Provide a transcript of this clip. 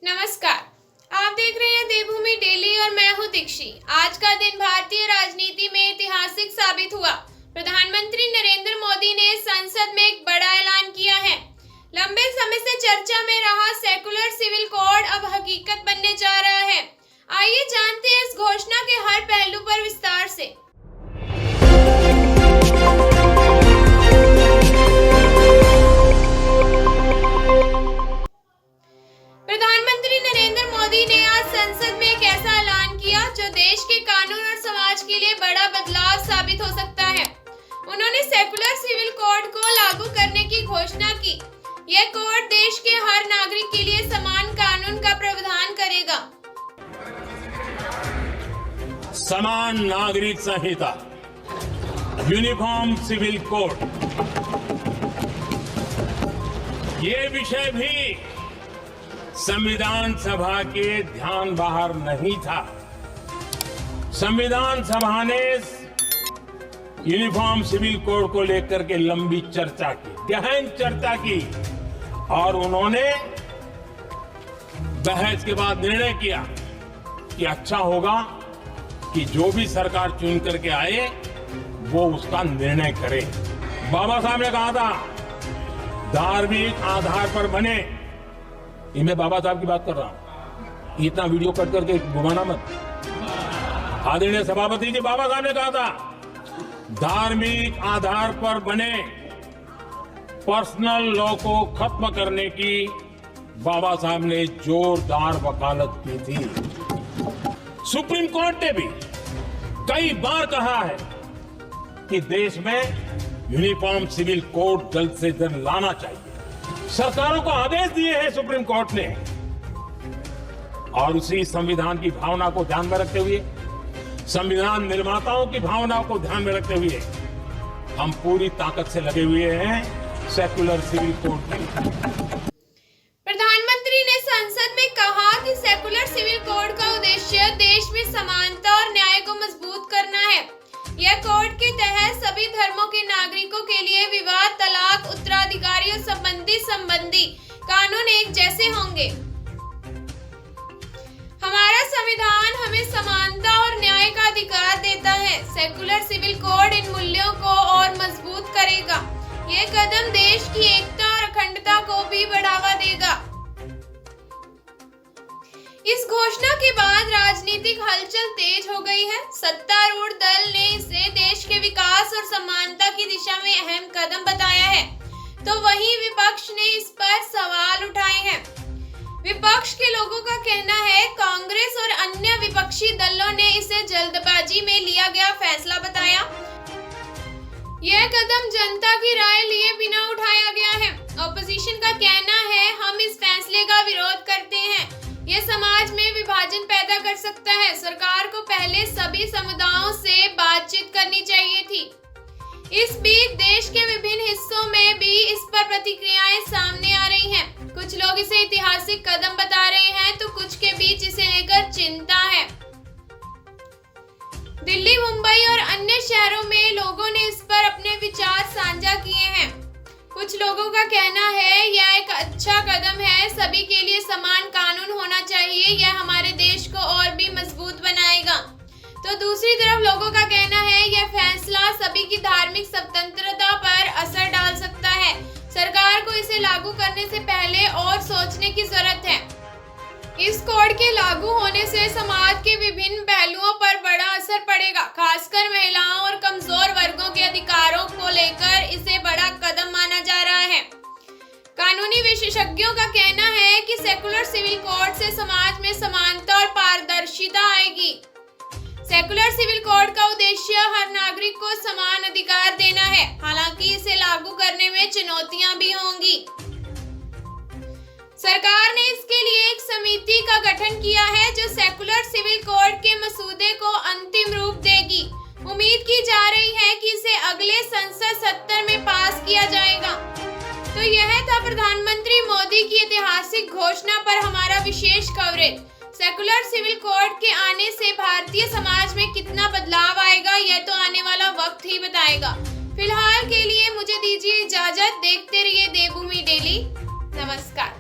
नमस्कार, आप देख रहे हैं देवभूमि डेली और मैं हूं दीक्षी। आज का दिन भारतीय राजनीति में ऐतिहासिक साबित हुआ। प्रधानमंत्री नरेंद्र मोदी ने संसद में एक बड़ा ऐलान किया है। लंबे समय से चर्चा में रहा सेकुलर सिविल कोड अब हकीकत बनने जा रहा है। आइए जानते हैं इस घोषणा के हर पहलू पर विस्तार से। प्रधानमंत्री नरेंद्र मोदी ने आज संसद में एक ऐसा ऐलान किया जो देश के कानून और समाज के लिए बड़ा बदलाव साबित हो सकता है। उन्होंने सेकुलर सिविल कोड को लागू करने की घोषणा की। यह कोड देश के हर नागरिक के लिए समान कानून का प्रावधान करेगा। समान नागरिक संहिता, यूनिफॉर्म सिविल कोड, ये विषय भी संविधान सभा के ध्यान बाहर नहीं था। संविधान सभा ने यूनिफॉर्म सिविल कोड को लेकर के लंबी चर्चा की, गहन चर्चा की और उन्होंने बहस के बाद निर्णय किया कि अच्छा होगा कि जो भी सरकार चुन करके आए वो उसका निर्णय करे। बाबा साहब ने कहा था धार्मिक आधार पर बने, ये मैं बाबा साहब की बात कर रहा हूं, इतना वीडियो कट करके घुमाना मत। आदरणीय सभापति जी, बाबा साहब ने कहा था धार्मिक आधार पर बने पर्सनल लॉ को खत्म करने की बाबा साहब ने जोरदार वकालत की थी। सुप्रीम कोर्ट ने भी कई बार कहा है कि देश में यूनिफॉर्म सिविल कोड जल्द से जल्द लाना चाहिए। सरकारों को आदेश दिए हैं सुप्रीम कोर्ट ने और उसी संविधान की भावना को ध्यान में रखते हुए, संविधान निर्माताओं की भावना को ध्यान में रखते हुए हम पूरी ताकत से लगे हुए हैं सेकुलर सिविल कोड की। प्रधानमंत्री ने संसद में कहा कि सेकुलर सिविल कोड का उद्देश्य देश में समानता और न्याय को मजबूत करना है। यह कोड के तहत सभी धर्मों के नागरिकों के लिए विवाह, तलाक, उत्तराधिकारी और संबंधी कानून एक जैसे होंगे। हमारा संविधान हमें समानता और न्याय का अधिकार देता है। सेकुलर सिविल कोड इन मूल्यों को और मजबूत करेगा। यह कदम देश की एकता और अखंडता को भी बढ़ावा देगा। इस घोषणा के बाद राजनीतिक हलचल तेज हो गई है। सत्तारूढ़ दल ने इसे देश के विकास और समानता की दिशा में अहम कदम बताया है, तो वहीं विपक्ष ने इस पर सवाल उठाए हैं। विपक्ष के लोगों का कहना है कांग्रेस और अन्य विपक्षी दलों ने इसे जल्दबाजी में लिया गया फैसला बताया। यह कदम जनता की राय लिए बिना उठाया गया है। ऑपोजिशन का कहना है हम इस फैसले का विरोध करते हैं। यह समाज में विभाजन पैदा कर सकता है। सरकार को पहले सभी समुदायों से बातचीत करनी चाहिए थी। इस बीच देश के विभिन्न हिस्सों में भी इस पर प्रतिक्रियाएं सामने आ रही हैं। कुछ लोग इसे ऐतिहासिक कदम बता रहे हैं तो कुछ के बीच इसे लेकर चिंता है। दिल्ली, मुंबई और अन्य शहरों में लोगों ने इस पर अपने विचार साझा किए हैं। कुछ लोगों का कहना है यह एक अच्छा कदम है, सभी के लिए समान कानून होना चाहिए, यह हमारे देश को और भी मजबूत बनाएगा। तो दूसरी तरफ लोगों का कहना है यह फैसला सभी की धार्मिक स्वतंत्रता पर असर डाल सकता है। सरकार को इसे लागू करने से पहले और सोचने की जरूरत है। इस कोड के लागू होने से समाज के विभिन्न पहलुओं पर बड़ा असर पड़ेगा। खासकर महिलाओं और कमजोर वर्गों के अधिकारों को लेकर इसे बड़ा कदम माना जा रहा है। कानूनी विशेषज्ञों का कहना है कि सेकुलर सिविल कोड से समाज में समानता और पारदर्शिता आएगी। सेकुलर सिविल कोड का उद्देश्य हर नागरिक को समान अधिकार देना है। हालांकि इसे लागू करने में चुनौतियां भी होंगी। सरकार ने इसके लिए एक समिति का गठन किया है जो सेकुलर सिविल कोड के मसूदे को अंतिम रूप देगी। उम्मीद की जा रही है कि इसे अगले संसद सत्र में पास किया जाएगा। तो यह था प्रधानमंत्री मोदी की ऐतिहासिक घोषणा पर हमारा विशेष कवरेज। सेकुलर सिविल कोड के आने से भारतीय समाज में कितना बदलाव आएगा यह तो आने वाला वक्त ही बताएगा। फिलहाल के लिए मुझे दीजिए इजाजत। देखते रहिए देवभूमि डेली। नमस्कार।